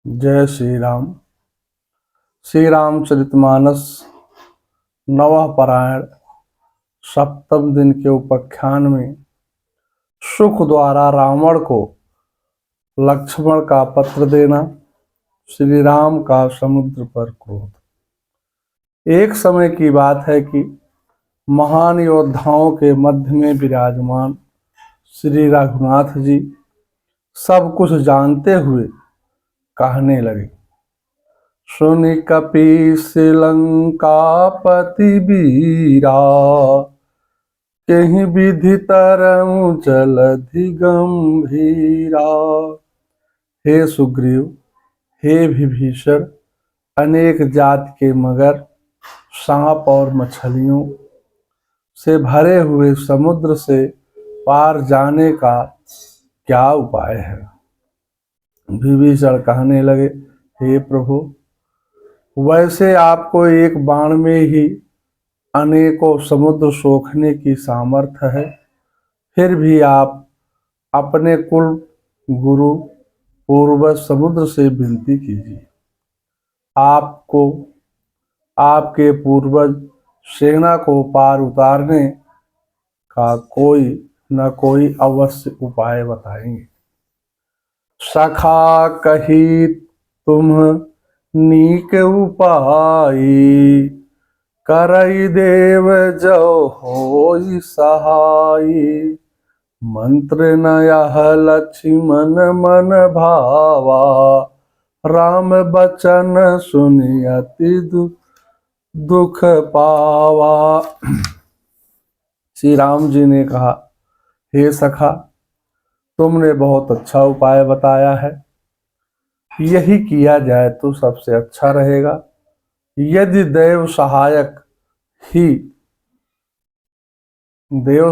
जय श्री राम। श्री रामचरितमानस नवः पारायण सप्तम दिन के उपाख्यान में सुख द्वारा रावण को लक्ष्मण का पत्र देना, श्री राम का समुद्र पर क्रोध। एक समय की बात है कि महान योद्धाओं के मध्य में विराजमान श्री रघुनाथ जी सब कुछ जानते हुए कहने लगे, सुनि कपीस लंकापति वीरा, कहीं विधि तरऊ जलधि गंभीरा। हे सुग्रीव, हे विभीषण, अनेक जाति के मगर, सांप और मछलियों से भरे हुए समुद्र से पार जाने का क्या उपाय है। विभीषण कहने लगे, हे प्रभु, वैसे आपको एक बाण में ही अनेकों समुद्र सोखने की सामर्थ्य है, फिर भी आप अपने कुल गुरु पूर्वज समुद्र से विनती कीजिए। आपको आपके पूर्वज सेना को पार उतारने का कोई न कोई अवश्य उपाय बताएंगे। सखा कही तुम नीक उपाय, करई देव जो होई सहाय। मंत्र न यह लक्ष्मण मन भावा, राम बचन सुनि अति दुख पावा। श्री राम जी ने कहा, हे सखा, तुमने बहुत अच्छा उपाय बताया है, यही किया जाए तो सबसे अच्छा रहेगा। यदि देव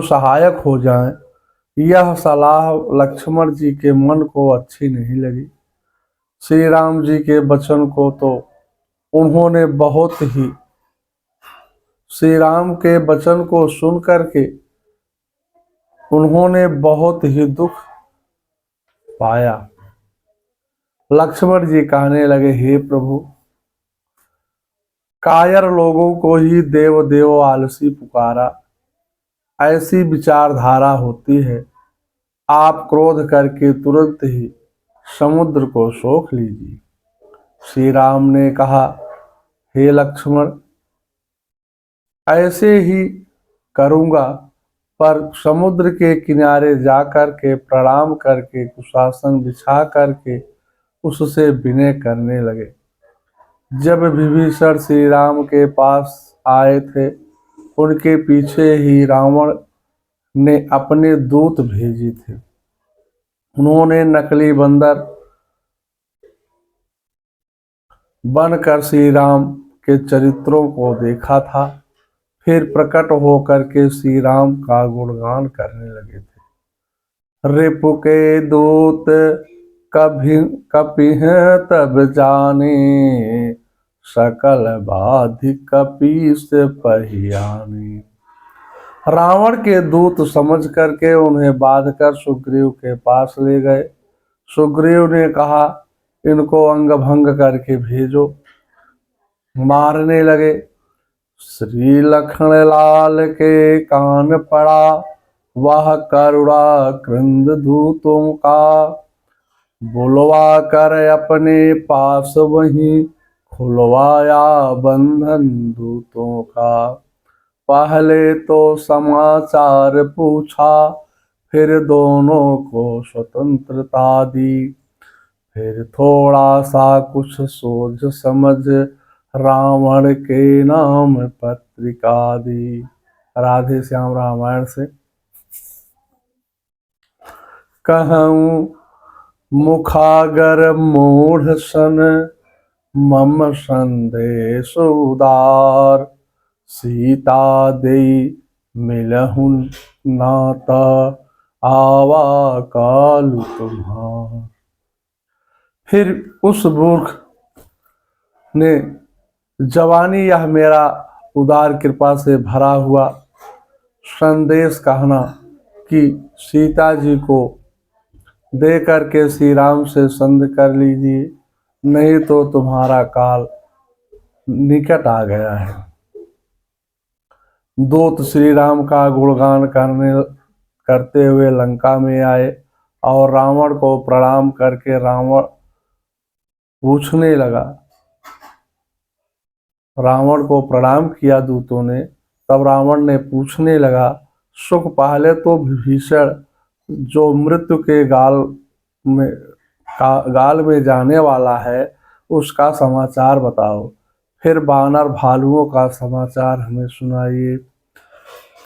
सहायक हो जाए। यह सलाह लक्ष्मण जी के मन को अच्छी नहीं लगी। श्री राम जी के वचन को तो उन्होंने श्री राम के वचन को सुन करके उन्होंने बहुत ही दुख पाया। लक्ष्मण जी कहने लगे, हे प्रभु, कायर लोगों को ही देव देव आलसी पुकारा, ऐसी विचारधारा होती है। आप क्रोध करके तुरंत ही समुद्र को सोख लीजिए। श्री राम ने कहा, हे लक्ष्मण, ऐसे ही करूंगा, पर समुद्र के किनारे जाकर के प्रणाम करके कुशासन बिछा करके उससे विनय करने लगे। जब विभीषण श्री राम के पास आए थे, उनके पीछे ही रावण ने अपने दूत भेजे थे। उन्होंने नकली बंदर बनकर श्री राम के चरित्रों को देखा था, फिर प्रकट होकर के श्री राम का गुणगान करने लगे थे। रिपु के दूत कपिह तब जाने, सकल बाधि कपीस पहियाने। रावण के दूत समझ करके उन्हें बांधकर सुग्रीव के पास ले गए। सुग्रीव ने कहा, इनको अंग भंग करके भेजो। मारने लगे। श्री लखन लाल के कान पड़ा, वह करुणा क्रंद दूतों का। बुलवा कर अपने पास वहीं, खुलवाया बंधन दूतों का। पहले तो समाचार पूछा, फिर दोनों को स्वतंत्रता दी। फिर थोड़ा सा कुछ सोच समझ, रावण के नाम पत्रिका दी। राधे श्याम रामायण से। कहूँ मुखागर मूढ़ सन, मम संदेश उदार। सीता देई मिलहु नाता, आवा कालु तुम्हार। फिर उस मूर्ख ने जवानी यह मेरा उदार कृपा से भरा हुआ संदेश कहना कि सीता जी को दे करके श्री राम से संधि कर लीजिए। नहीं तो तुम्हारा काल निकट आ गया है। दूत श्री राम का गुणगान करते हुए लंका में आए और रावण को प्रणाम करके रावण पूछने लगा, रावण को प्रणाम किया दूतों ने। तब रावण ने पूछने लगा, सुख पहले तो विभीषण जो मृत्यु के गाल में जाने वाला है उसका समाचार बताओ, फिर वानर भालुओं का समाचार हमें सुनाइए।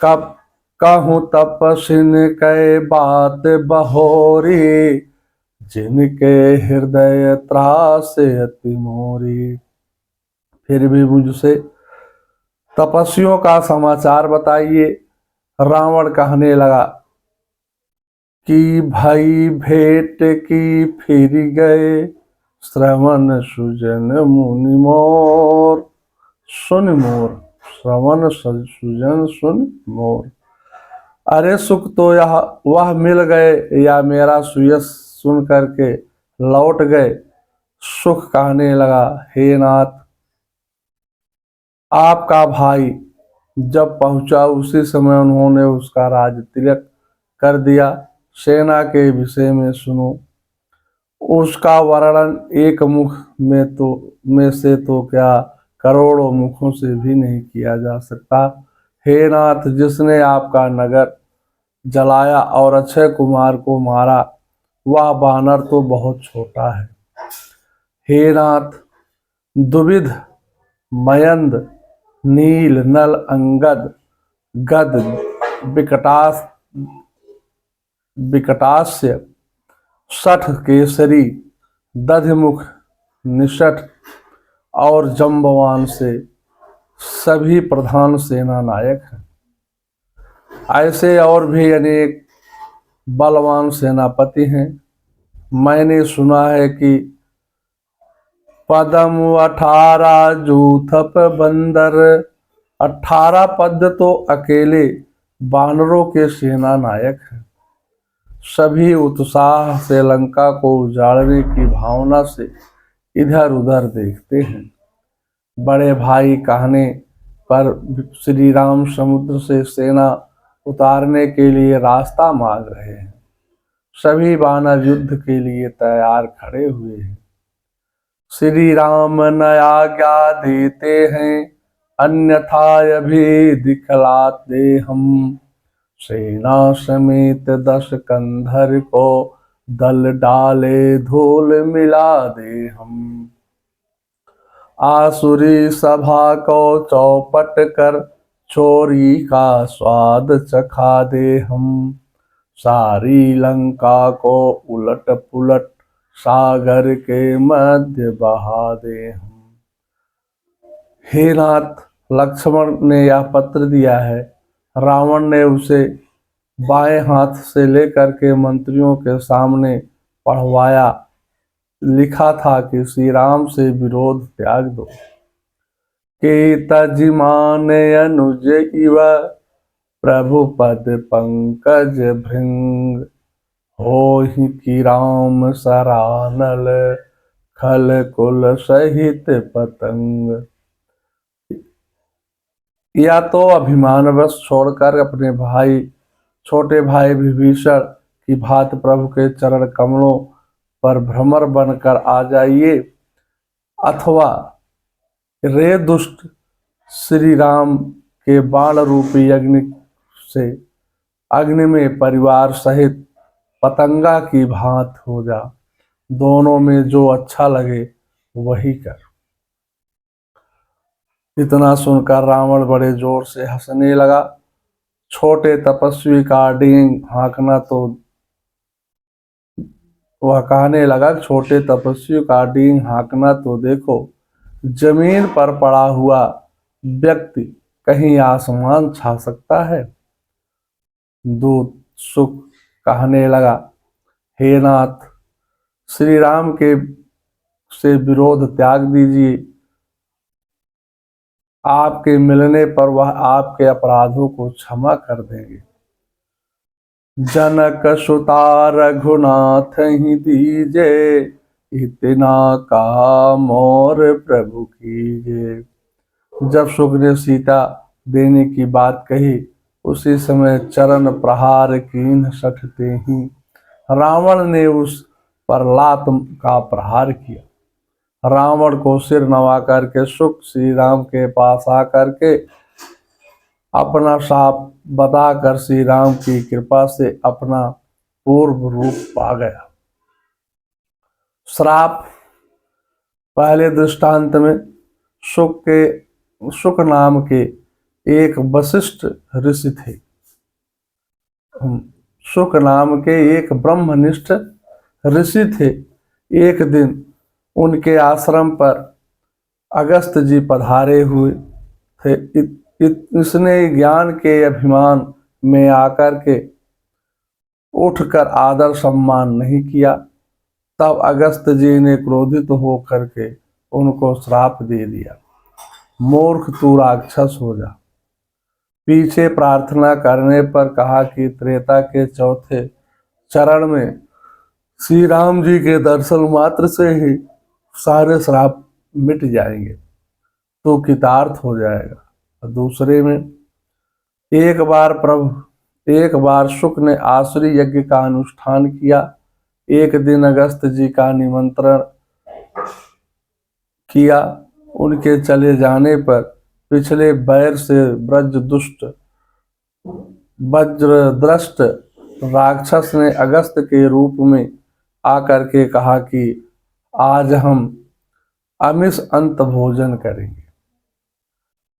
कब कहूँ तपस्विन कै बात बहोरी, जिनके हृदय त्रास अति मोरी। फिर भी मुझसे तपस्वियों का समाचार बताइए। रावण कहने लगा कि भाई भेंट की फिर गए, श्रवण सुजन मुनि मोर, सुन मोर, श्रवण सुजन सुन मोर। अरे सुख तो यह वह मिल गए या मेरा सुयश सुन करके लौट गए। सुख कहने लगा, हे नाथ, आपका भाई जब पहुंचा उसी समय उन्होंने उसका राज तिलक कर दिया। सेना के विषय में सुनो, उसका वर्णन एक मुख में से तो क्या करोड़ों मुखों से भी नहीं किया जा सकता। हे नाथ, जिसने आपका नगर जलाया और अक्षय कुमार को मारा, वह बानर तो बहुत छोटा है। हे नाथ, दुविध मयंद नील नल अंगद गद विकटास्य शठ केसरी दधिमुख निषठ और जम्बवान से सभी प्रधान सेना नायक हैं। ऐसे और भी अनेक बलवान सेनापति हैं। मैंने सुना है कि पदम 18 जूथप बंदर, 18 पद तो अकेले बानरों के सेना नायक हैं। सभी उत्साह से लंका को उजाड़ने की भावना से इधर उधर देखते हैं। बड़े भाई कहने पर श्री राम समुद्र से सेना उतारने के लिए रास्ता मांग रहे हैं। सभी वानर युद्ध के लिए तैयार खड़े हुए हैं। श्री राम न आज्ञा देते हैं, अन्यथा अभी दिखलाते हम। सेना समेत 10 कंधर को, दल डाले धूल मिला दे हम। आसुरी सभा को चौपट कर, चोरी का स्वाद चखा दे हम। सारी लंका को उलट पुलट, सागर के मध्य बहा दे हम। हे नाथ, लक्ष्मण ने यह पत्र दिया है। रावण ने उसे बाएं हाथ से लेकर के मंत्रियों के सामने पढ़वाया। लिखा था कि श्री राम से विरोध त्याग दो। के तजिमान अनुज इव, प्रभु पद पंकज भृंग। होहि कि राम सरानल, खल कुल सहित पतंग। या तो अभिमानवश छोड़कर अपने छोटे भाई विभीषण की भांति प्रभु के चरण कमलों पर भ्रमर बनकर आ जाइए, अथवा रे दुष्ट श्री राम के बाण रूपी अग्नि में परिवार सहित पतंगा की भांत हो जा। दोनों में जो अच्छा लगे वही कर। इतना सुनकर रावण बड़े जोर से हंसने लगा। छोटे तपस्वी का डींग हाँकना तो वह कहने लगा, छोटे तपस्वी का डींग हाँकना तो देखो, जमीन पर पड़ा हुआ व्यक्ति कहीं आसमान छा सकता है। दूत सुख कहने लगा, हे नाथ, श्री राम के से विरोध त्याग दीजिए। आपके मिलने पर वह आपके अपराधों को क्षमा कर देंगे। जनक सुता रघुनाथ ही दीजे, इतना कहा मोर प्रभु कीजिए। जब शुक ने सीता देने की बात कही, उसी समय चरण प्रहार कीन सठते ही रावण ने उस पर लात का प्रहार किया। रावण को सिर नवा करके शुक श्री राम के पास आकर के अपना शाप बताकर श्री राम की कृपा से अपना पूर्व रूप पा गया। श्राप पहले दृष्टांत में शुक नाम के एक वशिष्ठ ऋषि थे। शुक नाम के एक ब्रह्मनिष्ठ ऋषि थे। एक दिन उनके आश्रम पर अगस्त जी पधारे हुए थे। इसने ज्ञान के अभिमान में आकर के उठकर आदर सम्मान नहीं किया। तब अगस्त जी ने क्रोधित होकर के उनको श्राप दे दिया, मूर्ख तू राक्षस हो जा। पीछे प्रार्थना करने पर कहा कि त्रेता के चौथे चरण में श्री राम जी के दर्शन मात्र से ही सारे श्राप मिट जाएंगे, तो कृतार्थ हो जाएगा। दूसरे में एक बार शुक ने आसुरी यज्ञ का अनुष्ठान किया। एक दिन अगस्त जी का निमंत्रण किया। उनके चले जाने पर पिछले बैर से वज्रदृष्ट राक्षस ने अगस्त के रूप में आकर के कहा कि आज हम अमिष अंत भोजन करेंगे।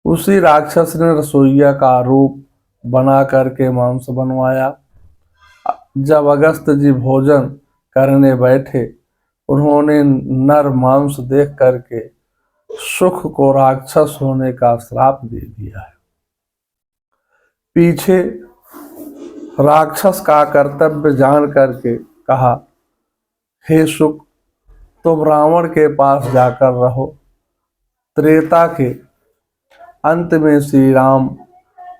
उसी राक्षस ने रसोइया का रूप बना करके मांस बनवाया। जब अगस्त जी भोजन करने बैठे, उन्होंने नर मांस देख करके सुख को राक्षस होने का श्राप दे दिया है। पीछे राक्षस का कर्तव्य जान करके कहा, हे सुख, तुम रावण के पास जाकर रहो। त्रेता के अंत में श्री राम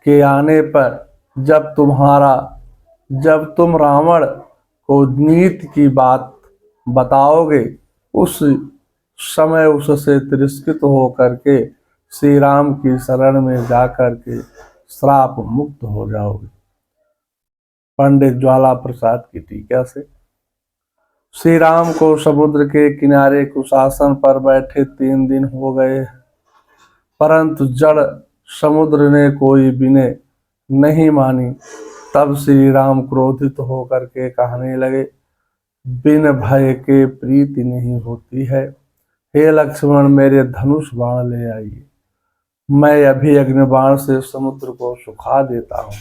के आने पर जब तुम रावण को नीति की बात बताओगे, उस समय उससे तिरस्कृत होकर के श्री राम की शरण में जाकर के श्राप मुक्त हो जाओगे। पंडित ज्वाला प्रसाद की टीका से। श्री राम को समुद्र के किनारे कुशासन पर बैठे 3 दिन हो गए, परंतु जड़ समुद्र ने कोई विनय नहीं मानी। तब श्री राम क्रोधित होकर के कहने लगे, बिन भय के प्रीति नहीं होती है। हे लक्ष्मण, मेरे धनुष बाण ले आइए, मैं अभी अग्निबाण से समुद्र को सुखा देता हूँ।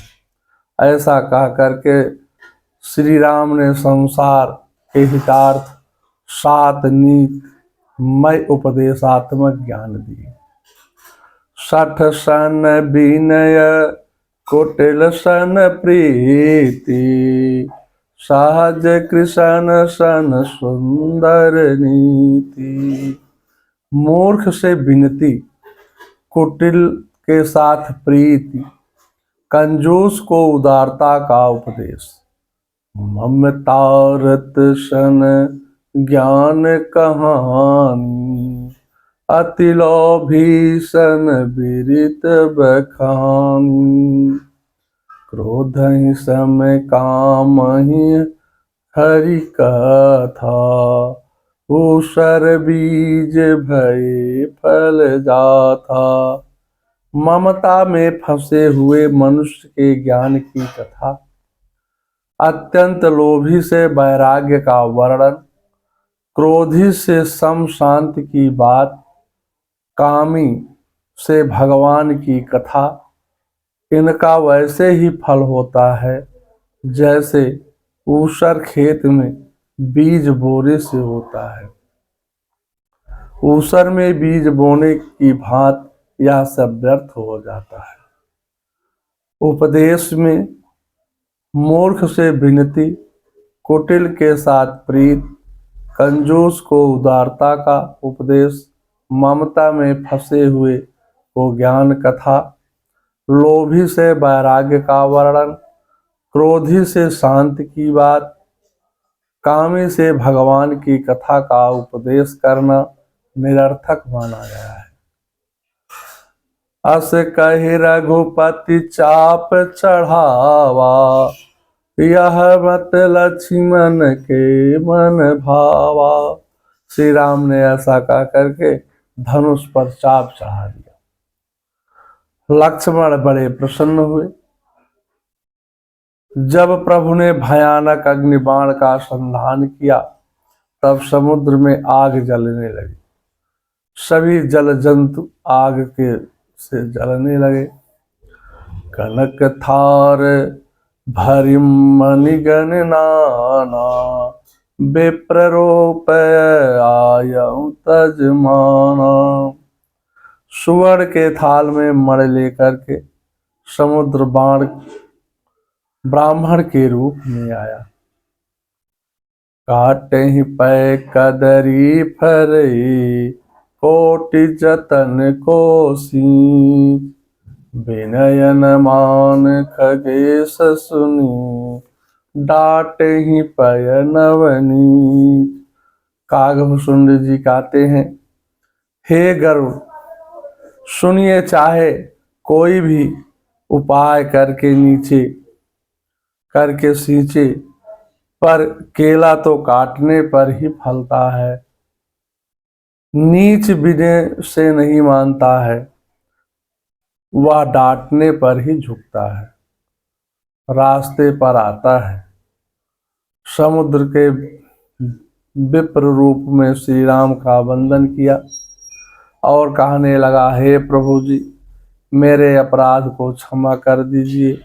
ऐसा कह करके श्री राम ने संसार के हितार्थ 7 नीतिमय उपदेशात्मक ज्ञान दिए। 60 सन विनय कुटिल सन प्रीति, सहज कृष्ण सन सुंदर नीति। मूर्ख से विनती, कुटिल के साथ प्रीति, कंजूस को उदारता का उपदेश, ममता रत सन ज्ञान कहानी, अति लोभी सन विरित बखानी। क्रोध ही सम काम ही हरि कथा, ऊषर बीज भय फल जाथा। ममता में फंसे हुए मनुष्य के ज्ञान की कथा, अत्यंत लोभी से वैराग्य का वर्णन, क्रोधी से सम शांति की बात, कामी से भगवान की कथा। इनका वैसे ही फल होता है जैसे ऊसर खेत में बीज बोने से होता है। ऊसर में बीज बोने की भांत यह सब व्यर्थ हो जाता है। उपदेश में मूर्ख से विनती, कुटिल के साथ प्रीत, कंजूस को उदारता का उपदेश, ममता में फंसे हुए को ज्ञान कथा, लोभी से वैराग्य का वर्णन, क्रोधी से शांति की बात, कामी से भगवान की कथा का उपदेश करना निरर्थक माना गया है। अस कहि रघुपति चाप चढ़ावा, यह मत लक्ष्मण के मन भावा। श्री राम ने ऐसा कह करके धनुष पर चाप चढ़ा दिया। लक्ष्मण बड़े प्रसन्न हुए। जब प्रभु ने भयानक अग्निबाण का संधान किया तब समुद्र में आग जलने लगी। सभी जल जंतु आग के से जलने लगे। कनक थार भरिम मणिगण नाना, विप्ररूप आयं तजमाना। सुवर्ण के थाल में मण लेकर के समुद्र बाण ब्राह्मण के रूप में आया। काटहि पै कदरी फरई, कोटि जतन कोसी। विनयन मान खगेश सुनी, डांटहि पय नवनीत। कागभूषुंड जी कहते हैं, हे गरुड़, सुनिए, चाहे कोई भी उपाय करके नीचे करके सींचे, पर केला तो काटने पर ही फलता है। नीच विनय से नहीं मानता है, वह डांटने पर ही झुकता है, रास्ते पर आता है। समुद्र के विप्र रूप में श्री राम का वंदन किया और कहने लगा, हे प्रभु जी, मेरे अपराध को क्षमा कर दीजिए।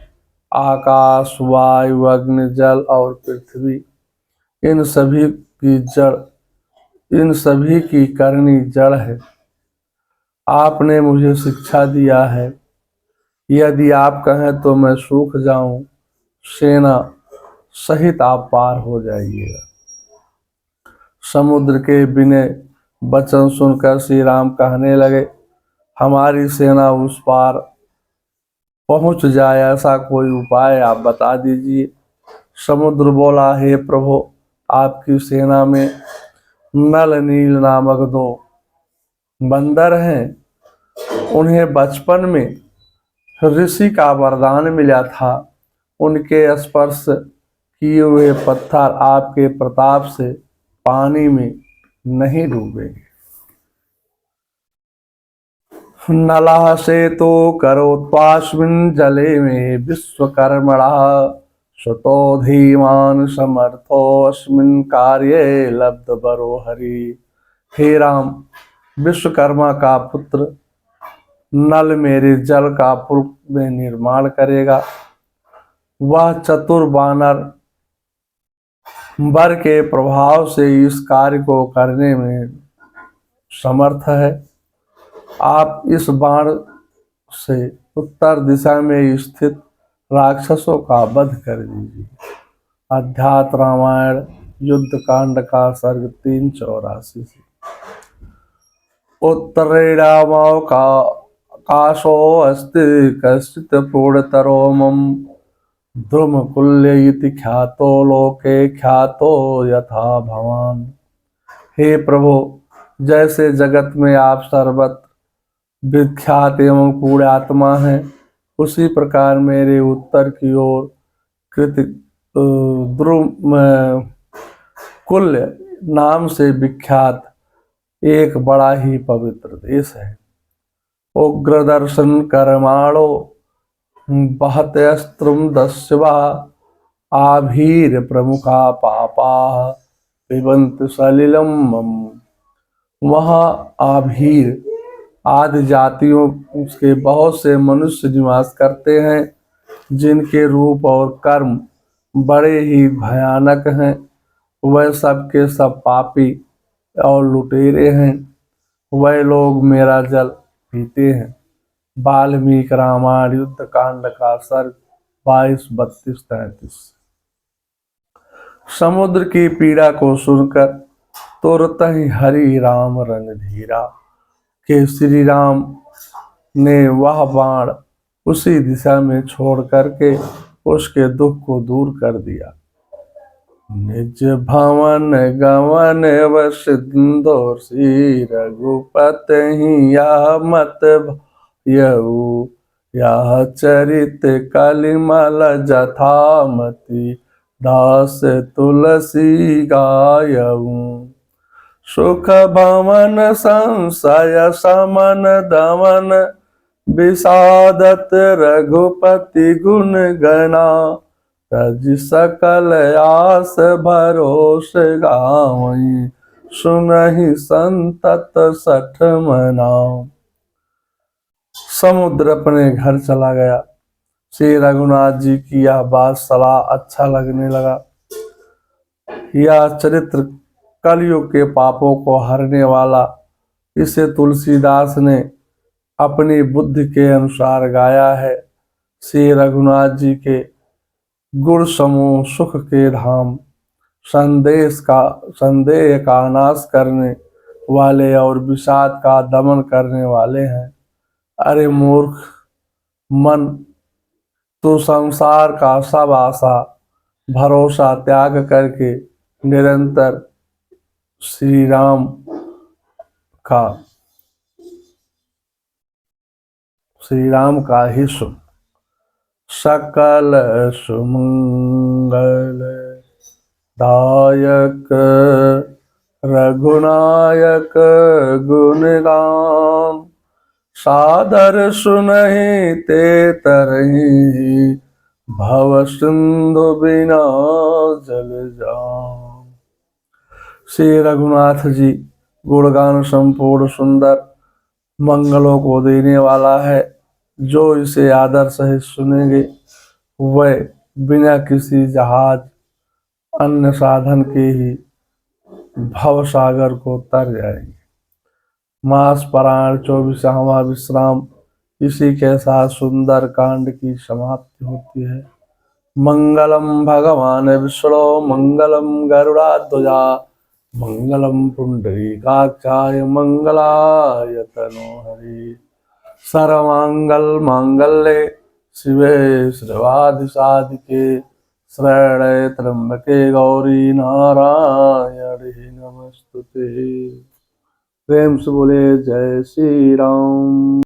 आकाश, वायु, अग्नि, जल और पृथ्वी, इन सभी की करनी जड़ है। आपने मुझे शिक्षा दिया है, यदि आप कहें तो मैं सूख जाऊं, सेना सहित आप पार हो जाइएगा। समुद्र के विनय वचन सुनकर श्री राम कहने लगे, हमारी सेना उस पार पहुंच जाए, ऐसा कोई उपाय आप बता दीजिए। समुद्र बोला, हे प्रभु, आपकी सेना में नल नील नामक 2 बंदर हैं। उन्हें बचपन में ऋषि का वरदान मिला था। उनके स्पर्श किए हुए पत्थर आपके प्रताप से पानी में नहीं डूबेंगे। नलः से तो करोत्वास्मिन् जले में विश्वकर्मणः, सुतो धीमान समर्थो अस्मिन् कार्ये लब्ध बरो हरि। हे राम, विश्वकर्मा का पुत्र नल मेरे जल का पूर्व में निर्माण करेगा। वह चतुर वानर वर के प्रभाव से इस कार्य को करने में समर्थ है। आप इस बाण से उत्तर दिशा में स्थित राक्षसों का वध कर दीजिए। अध्यात्म रामायण युद्ध कांड का सर्ग 384 से। उत्तरेणामो का काशो अस्ति कश्चित् पूर्णतरो मम, ध्रुमकुल्य इति ख्यातो लोके ख्यातो यथा भवान। हे प्रभु, जैसे जगत में आप सर्वत्र विख्यात एवं पूर्ण आत्मा है, उसी प्रकार मेरे उत्तर की ओर कृत कुल्य नाम से विख्यात एक बड़ा ही पवित्र देश है। उग्र दर्शन कर्माणो बहत अस्त्रम दस्वा, आभीर प्रमुखा पापा पिबंत सलिलम मम। वहाँ आभीर आदि जातियों के बहुत से मनुष्य निवास करते हैं, जिनके रूप और कर्म बड़े ही भयानक हैं। वह सब के सब पापी और लुटेरे हैं। वह लोग मेरा जल पीते हैं। वाल्मीकि रामायण युद्ध कांड का सर्ग 22, 32, 33। समुद्र की पीड़ा को सुनकर तुरंत ही हरि राम रंग धीरा कि श्री राम ने वह बाण उसी दिशा में छोड़ करके उसके दुख को दूर कर दिया। निज भवन गवन सिंदो श्री रघुपति यह मत यऊ यह चरित कलिमल जथामति दास तुलसी गायऊ सुख भवन संशय समन दमन विषादत रघुपति गुण गना तज सकल आस भरोस गावई सुनहि संतत सठ मना। समुद्र अपने घर चला गया। श्री रघुनाथ जी की यह बात सलाह अच्छा लगने लगा। यह चरित्र कलयुग के पापों को हरने वाला, इसे तुलसीदास ने अपनी बुद्धि के अनुसार गाया है। श्री रघुनाथ जी के गुण समूह सुख के धाम, संदेह का नाश करने वाले और विषाद का दमन करने वाले हैं। अरे मूर्ख मन, तू संसार का सब आशा भरोसा त्याग करके निरंतर श्री राम का ही सुन। सकल सुमंगल दायक रघुनायक गुणगान सादर सुनहि ते तरहि भव सिंधु बिना जल जान। श्री रघुनाथ जी गुणगान संपूर्ण सुंदर मंगलों को देने वाला है। जो इसे आदर सहित सुनेंगे वह बिना किसी जहाज अन्य साधन के ही भव सागर को तर जाएंगे। मास पारायण 24वां विश्राम इसी के साथ सुंदर कांड की समाप्ति होती है। मंगलम भगवान विष्णु मंगलम गरुड़ाध्वजा मंगलम पुंडरीकाक्षाय मंगलाय तनोहरि। सर्वमंगल मांगल्ये शिवे सर्वार्थ साधिके शरण्ये त्र्यंबके गौरी नारायणी नमस्तुते। प्रेम से बोले जय श्री राम।